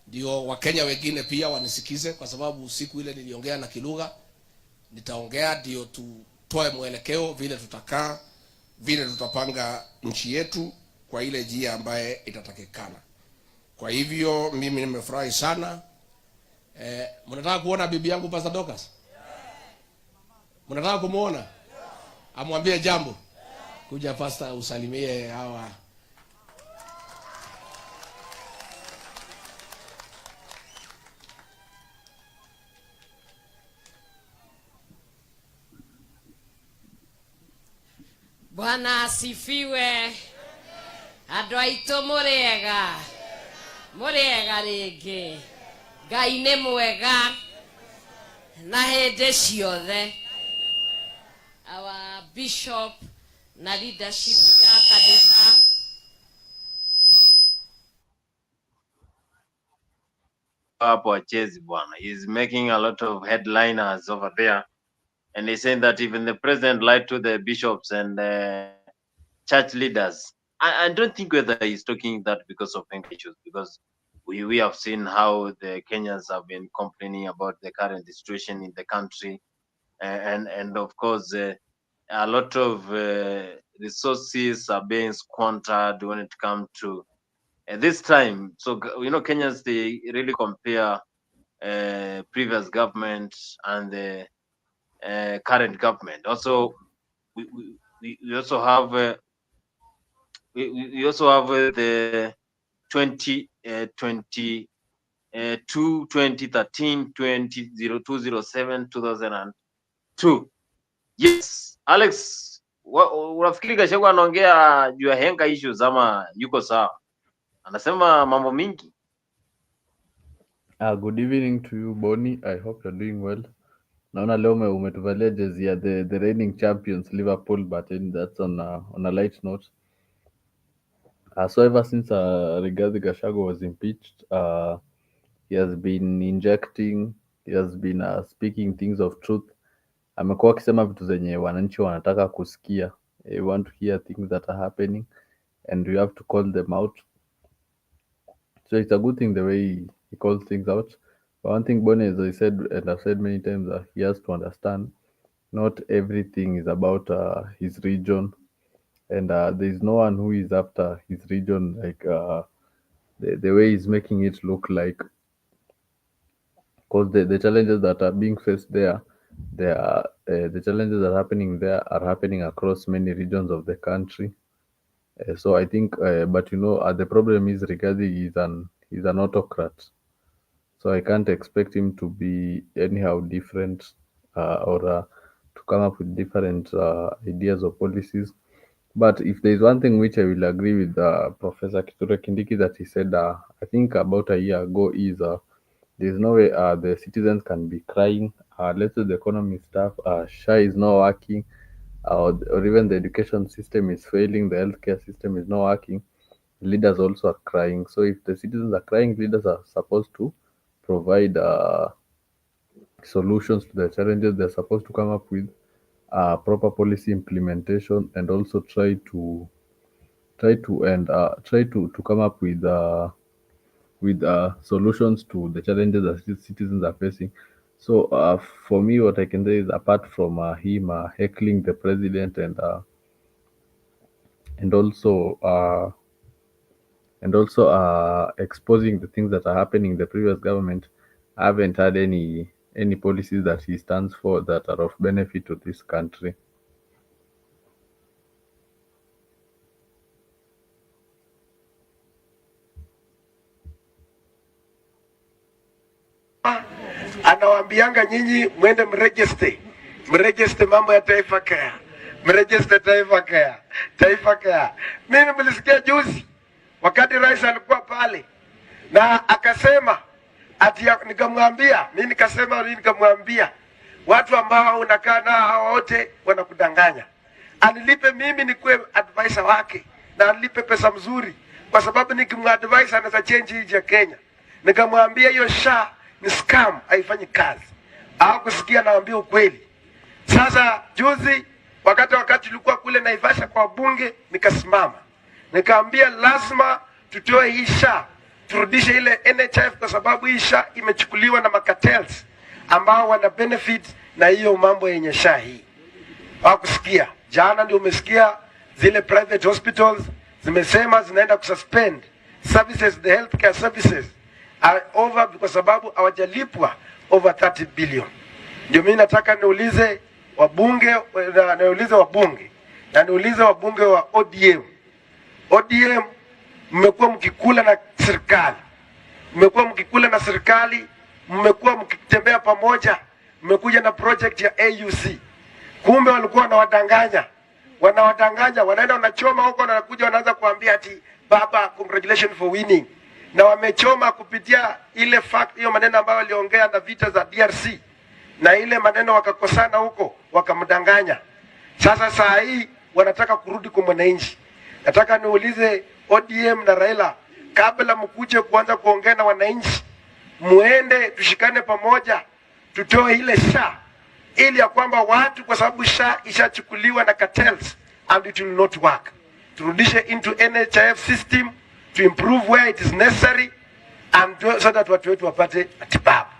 Ndio Wakenya wengine pia wanisikize, kwa sababu siku ile niliongea na kilugha. Nitaongea ndio tutoe mwelekeo vile tutakaa, vile tutapanga nchi yetu kwa ile njia ambaye itatakikana. Kwa hivyo mimi nimefurahi sana. Mnataka kuona bibi yangu Pastor Dorcas? Mnataka kumuona? Amwambie jambo. Kuja pastor usalimie hawa. Bwana asifiwe. Andũ aitũ mũrĩega. Mũrĩega rĩngĩ. Ngai nĩ mwega. Na hĩndĩ ciothe. Our bishop na leadership ya kanitha. He's making a lot of headliners over there. And he's saying that even the president lied to the bishops and church leaders. I don't think whether he's talking that because of issues, because we have seen how the Kenyans have been complaining about the current situation in the country. And of course, a lot of resources are being squandered when it comes to this time. So, Kenyans, they really compare previous government and the current government. Also, we also have we also have the 2013, 2007, 2002. Yes, Alex, unafikiri Gachagua anaongea juu ya henga issues ama yuko sawa? Anasema mambo mingi. Good evening to you, Bonnie. I hope you're doing well. Naona leo umetuvalia jezi ya the reigning champions Liverpool, but that's on a light note. So ever since Rigathi Gachagua was impeached, he has been injecting, he has been speaking things of truth. Amekuwa akisema vitu zenye wananchi wanataka kusikia. We want to hear things that are happening and we have to call them out. So it's a good thing the way he calls things out. But one thing, Bonnie, as I said, and I've said many times, he has to understand not everything is about his region. And there is no one who is after his region, like the way he's making it look like. Because the challenges that are being faced there, the challenges that are happening there are happening across many regions of the country. So I think, but the problem is Rigathi he's an autocrat. So I can't expect him to be anyhow different or to come up with different ideas or policies. But if there's one thing which I will agree with Professor Kithure Kindiki that he said, I think about a year ago, is there's no way the citizens can be crying. Let's say the economy stuff, SHA is not working, or even the education system is failing, the healthcare system is not working. Leaders also are crying. So if the citizens are crying, leaders are supposed to provide solutions to the challenges. They're supposed to come up with proper policy implementation and also try to come up with solutions to the challenges that citizens are facing. So for me, what I can say is, apart from him heckling the president and also exposing the things that are happening in the previous government, I haven't had any policies that he stands for that are of benefit to this country. Anawaambianga nyinyi mwende mregister mambo ya Taifa Care, mregister Taifa Care. Mimi mlisikia juzi wakati rais alikuwa pale na akasema ati, nikamwambia watu ambao unakaa nao hawa wote wanakudanganya, anilipe mimi nikuwe advisor wake na anilipe pesa mzuri, kwa sababu nikimwadvise anaweza change hii ya Kenya. Nikamwambia hiyo SHA ni scam, haifanyi kazi. Hakusikia, naambia ukweli. Sasa juzi wakati tulikuwa kule Naivasha kwa bunge, nikasimama nikaambia lazima tutoe hii SHA, turudishe ile NHIF, kwa sababu hii SHA imechukuliwa na cartels ambao wana benefit na hiyo mambo yenye SHA hii. Hawakusikia. Jana ndio umesikia zile private hospitals zimesema zinaenda kususpend services, the healthcare services are over kwa sababu hawajalipwa over 30 billion. Ndio mimi nataka niulize wabunge na niulize wabunge wa ODM. Mmekuwa mkikula na serikali, mmekuwa mkitembea pamoja, mmekuja na project ya AUC. Kumbe walikuwa wanawadanganya wanawadanganya, wanaenda wanachoma huko, wanakuja wanaanza kuambia ati baba, congratulations for winning, na wamechoma kupitia ile fact, hiyo maneno ambayo waliongea na vita za DRC na ile maneno wakakosana huko, wakamdanganya. Sasa saa hii wanataka kurudi kwa mwananchi. Nataka niulize ODM na Raila, kabla mkuje kuanza kuongea na wananchi, muende tushikane pamoja, tutoe ile SHA, ili ya kwamba watu, kwa sababu SHA ishachukuliwa na cartels and it will not work, turudishe into NHIF system to improve where it is necessary and so that watu wetu wapate matibabu.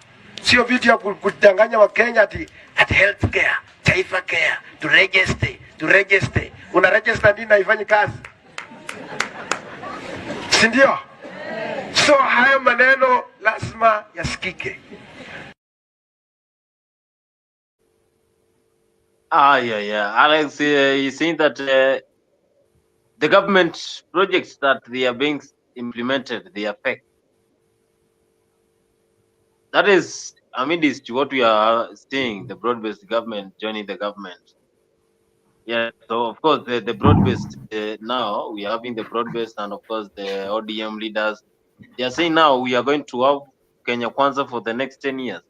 Sio vitu ya kudanganya wa Kenya ati health care, taifa care, to register. Una register nini na ifanyi kazi? Si ndio? So hayo maneno lazima yasikike. Yeah. Alex, he's saying that the government projects that they are being implemented, they affect. That is, I mean, this what we are seeing, the broad-based government joining the government. Yeah, so of course, the broad-based, now we are having the broad-based and of course the ODM leaders, they are saying now we are going to have Kenya Kwanza for the next 10 years.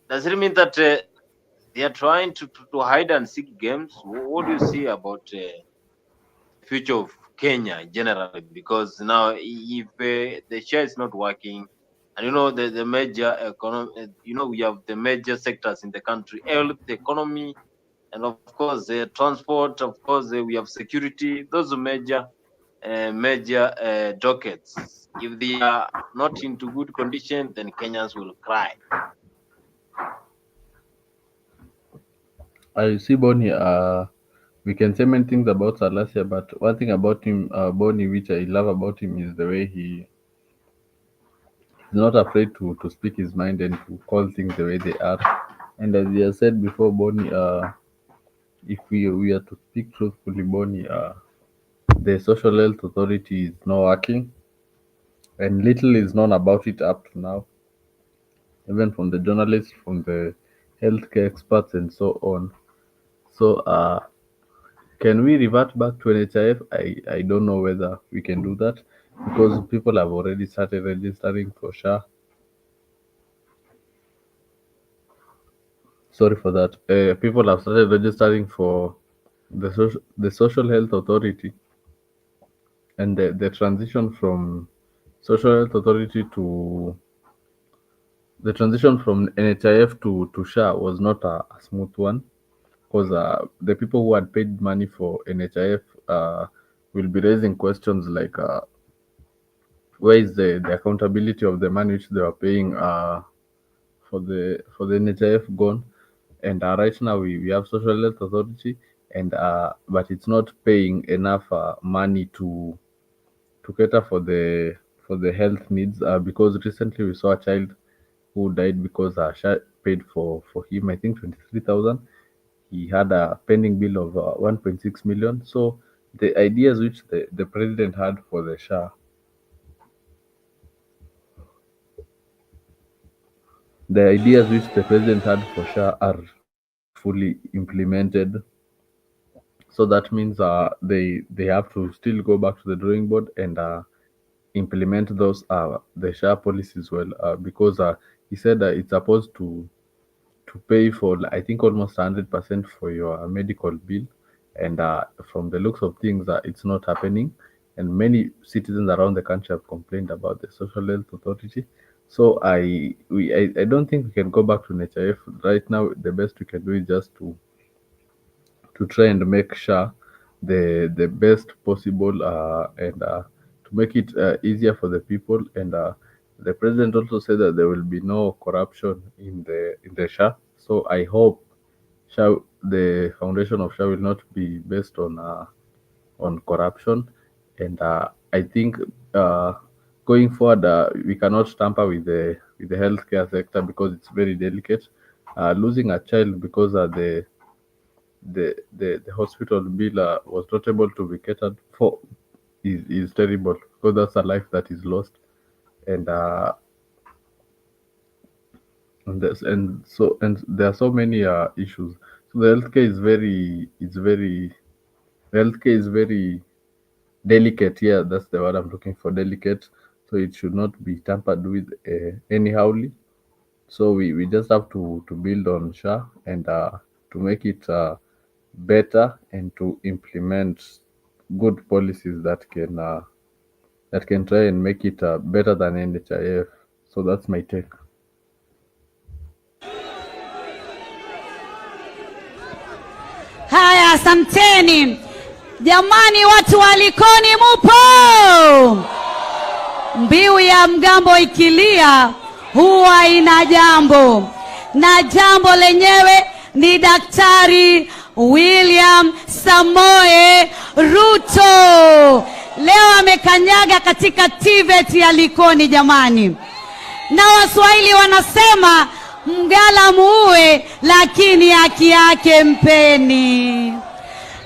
Does it mean that they are trying to hide and seek games? What do you see about the future of Kenya generally? Because now if the share is not working, and the major economy, we have the major sectors in the country: health, economy, and of course transport. Of course we have security. Those are major dockets. If they are not into good condition, then Kenyans will cry. I see Bonnie. We can say many things about Salasia, but one thing about him, Bonnie, which I love about him, is the way he's not afraid to speak his mind and to call things the way they are. And as he has said before, Bonnie, if we are to speak truthfully, Bonnie, the social health authority is not working, and little is known about it up to now, even from the journalists, from the healthcare experts, and so on. So, can we revert back to NHIF? I don't know whether we can do that, because people have already started registering for SHA. Sorry for that. People have started registering for the social health authority, and the transition from social health authority to the transition from NHIF to SHA was not a smooth one, because the people who had paid money for NHIF will be raising questions like, where is the accountability of the money which they were paying for the NHIF gone? And right now we have social health authority, and but it's not paying enough money to cater for the health needs, because recently we saw a child who died because SHA paid for him, I think, 23,000. He had a pending bill of 1.6 million. So the ideas which the president had for the SHA, are fully implemented. So that means they have to still go back to the drawing board and implement those the SHA policies well, because he said that it's supposed to pay for, I think, almost 100% for your medical bill, and from the looks of things, it's not happening, and many citizens around the country have complained about the social health authority. So I don't think we can go back to NHIF right now. The best we can do is just to try and make sure the best possible, and to make it easier for the people. And the president also said that there will be no corruption in the SHA. So I hope the foundation of SHA will not be based on corruption. And I think going forward, we cannot tamper with the healthcare sector, because it's very delicate. Losing a child because the hospital bill was not able to be catered for is terrible, because that's a life that is lost. And and there are so many issues. healthcare is very delicate. Yeah, that's the word I'm looking for, delicate. So it should not be tampered with anyhowly. So we just have to build on SHA and to make it better and to implement good policies that can try and make it better than NHIF. So that's my take. Haya, asanteni jamani. Watu wa Likoni mupo? Mbiu ya mgambo ikilia huwa ina jambo, na jambo lenyewe ni Daktari William Samoei Ruto. Leo amekanyaga katika TVET ya Likoni jamani, na Waswahili wanasema mgala muue, lakini haki yake mpeni.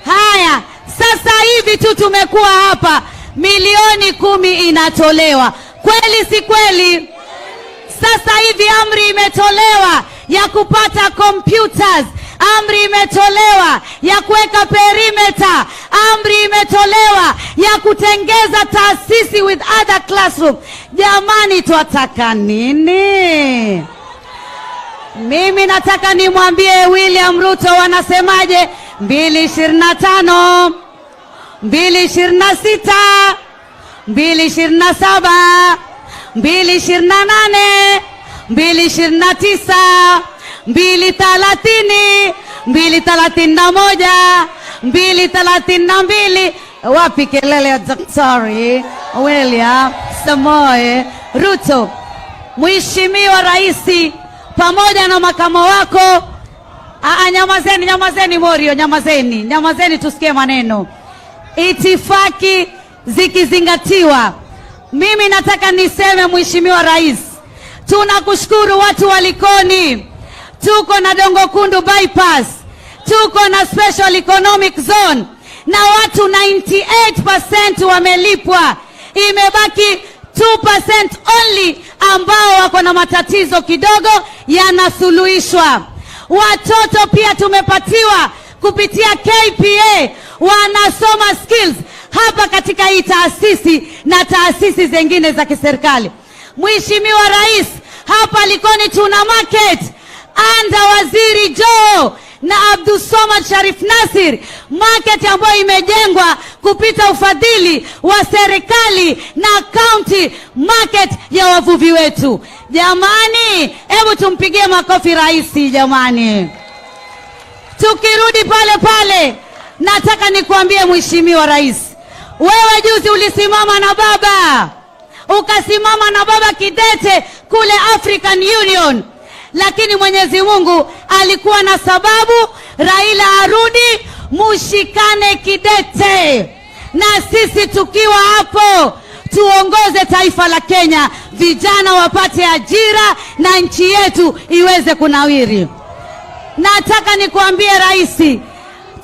Haya, sasa hivi tu tumekuwa hapa, milioni 10 inatolewa, kweli si kweli? Sasa hivi amri imetolewa ya kupata computers, amri imetolewa ya kuweka perimeter, amri imetolewa ya kutengeza taasisi with other classroom. Jamani, twataka nini? Mimi nataka nimwambie William Ruto wanasemaje. 2025, 2026, 2027, 2028, 2029, 2030, 2031, 2032. Wapi kelele ya Daktari William Samoei Ruto? Mheshimiwa Rais pamoja na makamo wako. Nyamazeni Morio, nyamazeni tusikie maneno. Itifaki zikizingatiwa, mimi nataka niseme Mheshimiwa Rais, tunakushukuru watu wa Likoni. Tuko na Dongo Kundu bypass, tuko na special economic zone, na watu 98% wamelipwa. Imebaki 2% only ambao wako na matatizo kidogo yanasuluhishwa. Watoto pia tumepatiwa kupitia KPA, wanasoma skills hapa katika hii taasisi na taasisi zingine za kiserikali. Mheshimiwa Rais, hapa Likoni tuna market anda Waziri Joe na Abdulswamad Sharif Nasir, market ambayo imejengwa kupita ufadhili wa serikali na county market ya wavuvi wetu. Jamani, hebu tumpigie makofi rais jamani. Tukirudi pale, nataka nikuambie Mheshimiwa Rais, wewe juzi ulisimama na baba, ukasimama na baba kidete kule African Union, lakini Mwenyezi Mungu alikuwa na sababu, Raila arudi, mushikane kidete, na sisi tukiwa hapo tuongoze taifa la Kenya, vijana wapate ajira na nchi yetu iweze kunawiri. Nataka nikuambie Rais,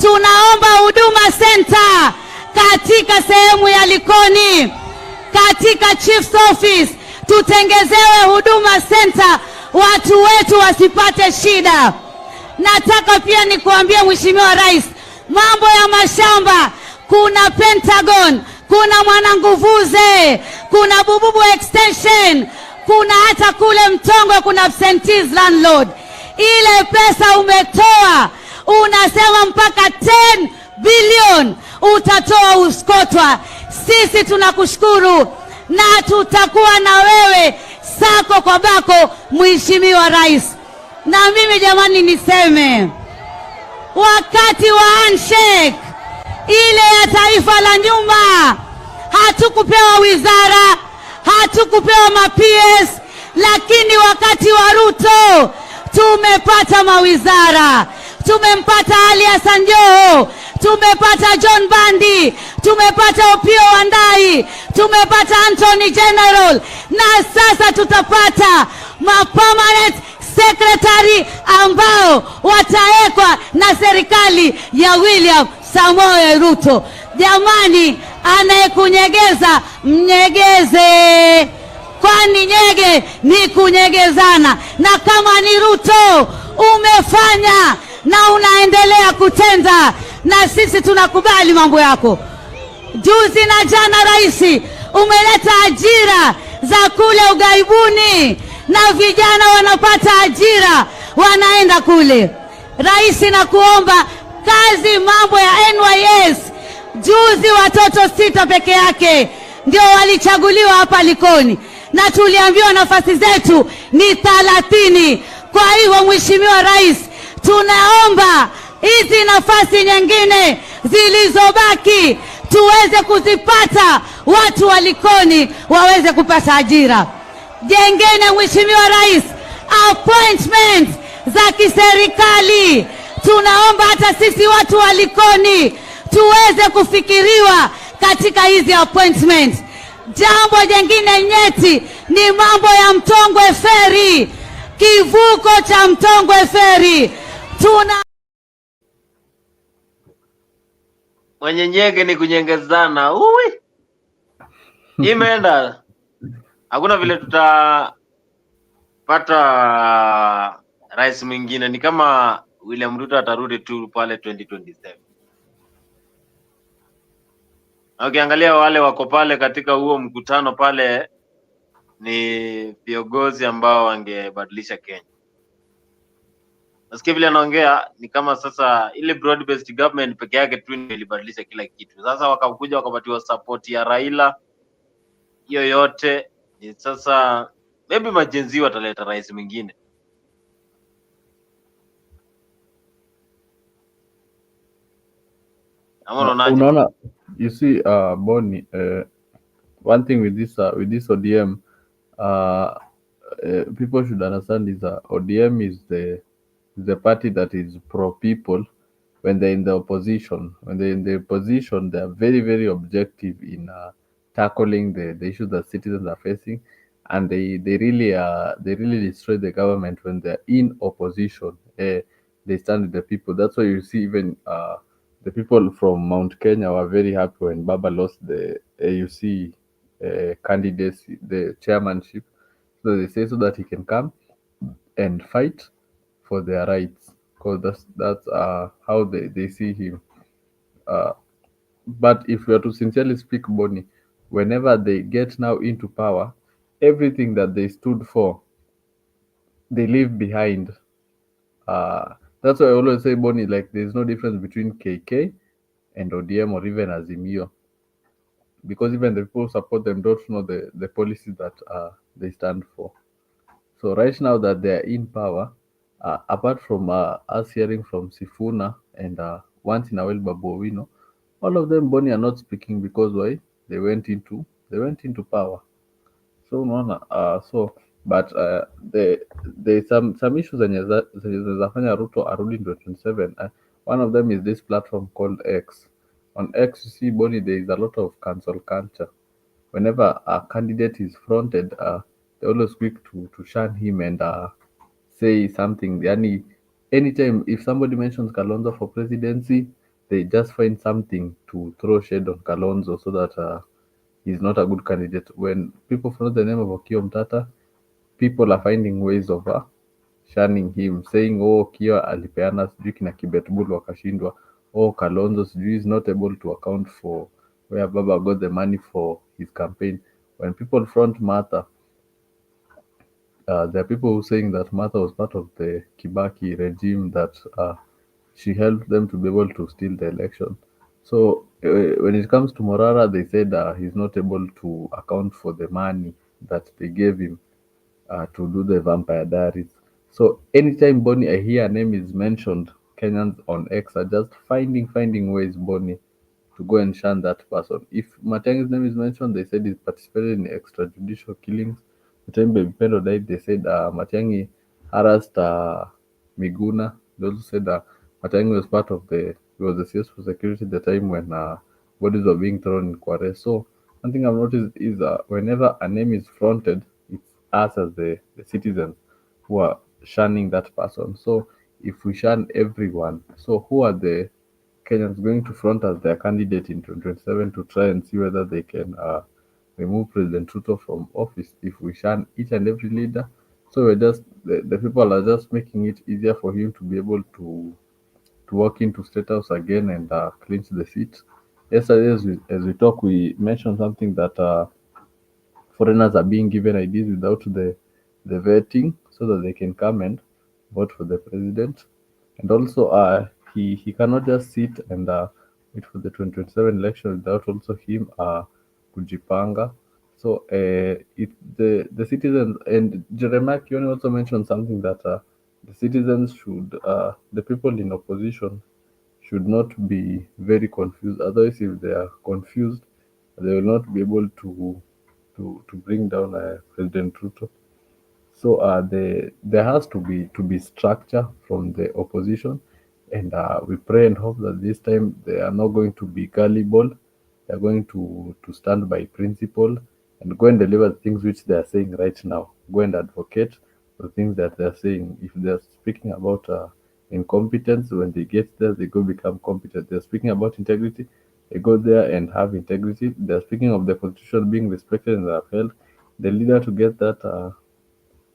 tunaomba Huduma Center katika sehemu ya Likoni, katika Chief's Office tutengezewe Huduma Center, watu wetu wasipate shida. Nataka pia nikuambie Mheshimiwa Rais, mambo ya mashamba, kuna Pentagon, kuna Mwananguvuze, kuna Bububu Extension, kuna hata kule Mtongwe kuna absentees landlord. Ile pesa umetoa, unasema mpaka 10 billion utatoa uskotwa. Sisi tunakushukuru na tutakuwa na wewe sako kwa bako Mheshimiwa Rais. Na mimi jamani niseme, wakati wa handshake ile ya taifa la nyuma, hatukupewa wizara, hatukupewa ma-PS, lakini wakati wa Ruto tumepata mawizara. Tumempata Ali Hassan Joho, tumepata John Bandi, tumepata Opiyo Wandayi, tumepata Anthony General, na sasa tutapata ma-permanent secretary ambao wataekwa na serikali ya William Samoei Ruto. Jamani, anayekunyegeza mnyegeze, kwani nyege ni kunyegezana. Na kama ni Ruto umefanya na unaendelea kutenda, na sisi tunakubali mambo yako. Juzi na jana, rais, umeleta ajira za kule ughaibuni na vijana wanapata ajira, wanaenda kule. Rais, na kuomba kazi mambo ya NYS. Juzi watoto 6 peke yake ndio walichaguliwa hapa Likoni, na tuliambiwa nafasi zetu ni 30. Kwa hivyo Mheshimiwa Rais, tunaomba hizi nafasi nyingine zilizobaki tuweze kuzipata, watu wa Likoni waweze kupata ajira. Jengine Mheshimiwa Rais, appointment za kiserikali. Tunaomba hata sisi watu wa Likoni tuweze kufikiriwa katika hizi appointment. Jambo jingine nyeti ni mambo ya Mtongwe Ferry, kivuko cha Mtongwe Ferry. Mwenye nyenge ni kunyengezana. Uwi. Imeenda. Hakuna vile tutapata rais mwingine, ni kama William Ruto atarudi tu pale 2027. Ukiangalia wale wako pale katika huo mkutano pale ni viongozi ambao wangebadilisha Kenya. Nasikia vile anaongea ni kama sasa ile broad based government peke yake tu ilibadilisha kila kitu. Sasa wakakuja wakapatiwa support ya Raila, hiyo yote ni sasa maybe majenzi wataleta rais mwingine. Unaona, you see, Bonnie, one thing with this ODM, people should understand is ODM is the party that is pro people when they're in the opposition. When they're in the opposition, they are very, very objective in tackling the issues that citizens are facing, and they really destroy the government when they're in opposition. They stand with the people. That's why you see even the people from Mount Kenya were very happy when Baba lost the AUC candidacy, the chairmanship. So they say so that he can come and fight for their rights, because that's how they see him. But if we are to sincerely speak, Bonnie, whenever they get now into power, everything that they stood for, they leave behind. That's why I always say, Bonnie, like there's no difference between KK and ODM or even Azimio, because even the people who support them don't know the policies that they stand for. So right now that they're in power, apart from us hearing from Sifuna and once in a while Babu Owino, all of them, Bonnie, are not speaking because why? They went into power. So but there's some issues zenye zinafanya Ruto arudi in 2027. One of them is this platform called X. On X, you see, Bonnie, there is a lot of cancel culture. Whenever a candidate is fronted, they always quick to shun him and say something. Anytime if somebody mentions Kalonzo for presidency, they just find something to throw shade on Kalonzo so that he's not a good candidate. When people front the name of Okiya Mtata, people are finding ways of shunning him, saying, oh, Okiya alipeana sijui kina Kibet Bull wakashindwa. Oh, Kalonzo sijui is not able to account for where Baba got the money for his campaign. When people front Martha, there are people who are saying that Martha was part of the Kibaki regime, that she helped them to be able to steal the election. So when it comes to Morara, they said he's not able to account for the money that they gave him to do the Vampire Diaries. So anytime, Bonnie, I hear a name is mentioned, Kenyans on X are just finding ways, Bonnie, to go and shun that person. If Matiang'i's name is mentioned, they said he participated in extrajudicial killings. The time Baby Pendo died, they said Matiang'i harassed Miguna. They also said Matiang'i was part of he was the CS for security at the time when bodies were being thrown in Kware. So one thing I've noticed is whenever a name is fronted, it's us as the citizens who are shunning that person. So if we shun everyone, so who are the Kenyans going to front as their candidate in 2027 to try and see whether they can remove President Ruto from office if we shun each and every leader? So we're just the people are just making it easier for him to be able to walk into State House again and clinch the seat. Yesterday, as we talk, we mentioned something that foreigners are being given IDs without the vetting so that they can come and vote for the president. And also, he cannot just sit and wait for the 2027 election without also him kujipanga. So the citizens, and Jeremiah Kioni also mentioned something that the citizens should, the people in opposition should not be very confused. Otherwise, if they are confused, they will not be able to bring down President Ruto. So there has to be structure from the opposition, and we pray and hope that this time they are not going to be gullible. They are going to stand by principle and go and deliver the things which they are saying right now. Go and advocate the things that they are saying. If they are speaking about incompetence, when they get there, they go become competent. They are speaking about integrity, they go there and have integrity. They are speaking of the constitution being respected and upheld. The leader to get that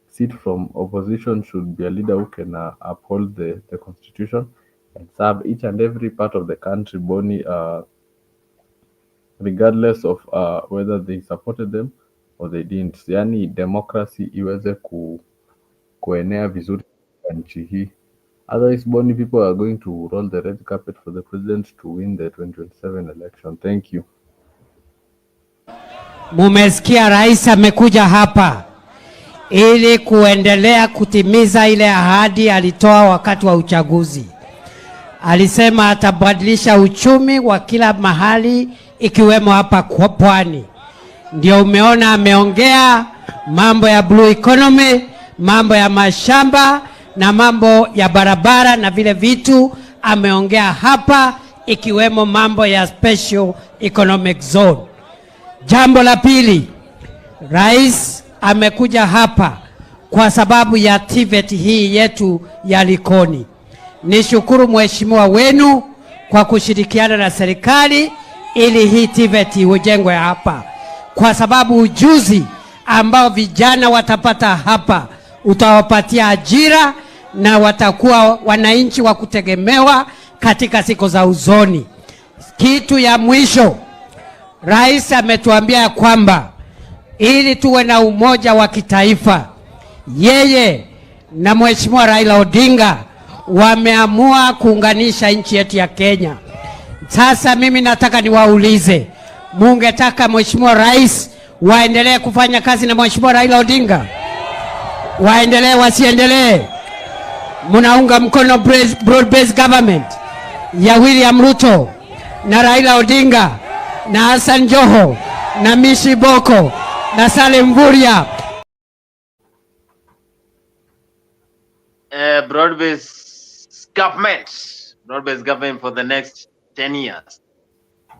seat from opposition should be a leader who can uphold the constitution and serve each and every part of the country, Boni, regardless of whether they supported them or they didn't. Yani democracy iweze kuenea vizuri kwa nchi hii. Otherwise, Boni, people are going to roll the red carpet for the president to win the 2027 election. Thank you. Mumesikia rais amekuja hapa ili kuendelea kutimiza ile ahadi alitoa wakati wa uchaguzi. Alisema atabadilisha uchumi wa kila mahali ikiwemo hapa kwa Pwani. Ndio umeona ameongea mambo ya blue economy, mambo ya mashamba na mambo ya barabara na vile vitu ameongea hapa, ikiwemo mambo ya special economic zone. Jambo la pili, rais amekuja hapa kwa sababu ya TVET hii yetu ya Likoni. Nishukuru mheshimiwa wenu kwa kushirikiana na serikali ili hii TVET ujengwe hapa, kwa sababu ujuzi ambao vijana watapata hapa utawapatia ajira na watakuwa wananchi wa kutegemewa katika siku za uzoni. Kitu ya mwisho, rais ametuambia kwamba ili tuwe na umoja wa kitaifa, yeye na mheshimiwa Raila Odinga wameamua kuunganisha nchi yetu ya Kenya. Sasa mimi nataka niwaulize, mungetaka mheshimiwa rais waendelee kufanya kazi na mheshimiwa Raila Odinga? Waendelee wasiendelee? Munaunga mkono broad-based government ya William Ruto na Raila Odinga na Hassan Joho na Mishi Boko na Salim Mvurya? Broad-based government for the next 10 years.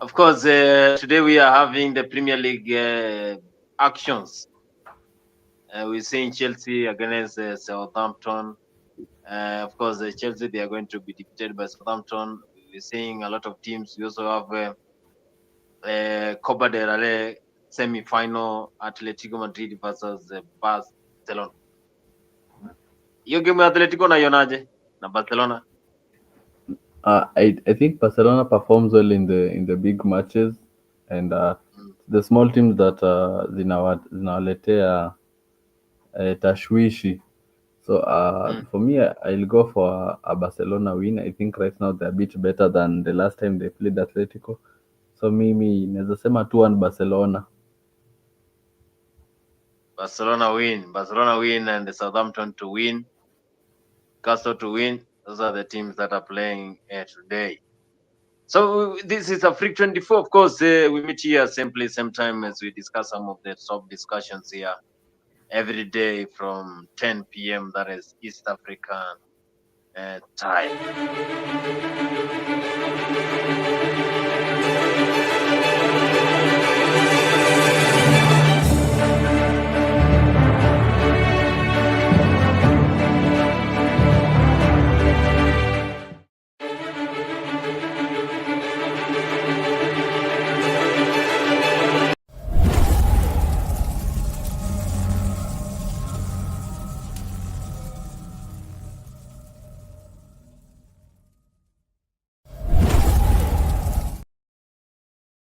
Of course, today we are having the Premier League actions. We're seeing Chelsea against Southampton. Of course, Chelsea, they are going to be defeated by Southampton. We're seeing a lot of teams. We also have Copa del Rey semi-final, Atletico Madrid versus Barcelona. Hiyo game ya Atletico naionaje na Barcelona? I think Barcelona performs well in the big matches, and the small teams that zinawaletea tashwishi. So for me, I'll go for a Barcelona win. I think right now they're a bit better than the last time they played Atletico. So mimi naweza sema 2-1 Barcelona. Barcelona win, and the Southampton to win, Castle to win. Those are the teams that are playing today. So this is Afrique 24. Of course, we meet here same place, same time as we discuss some of the top discussions here every day from 10 p.m. That is East African time.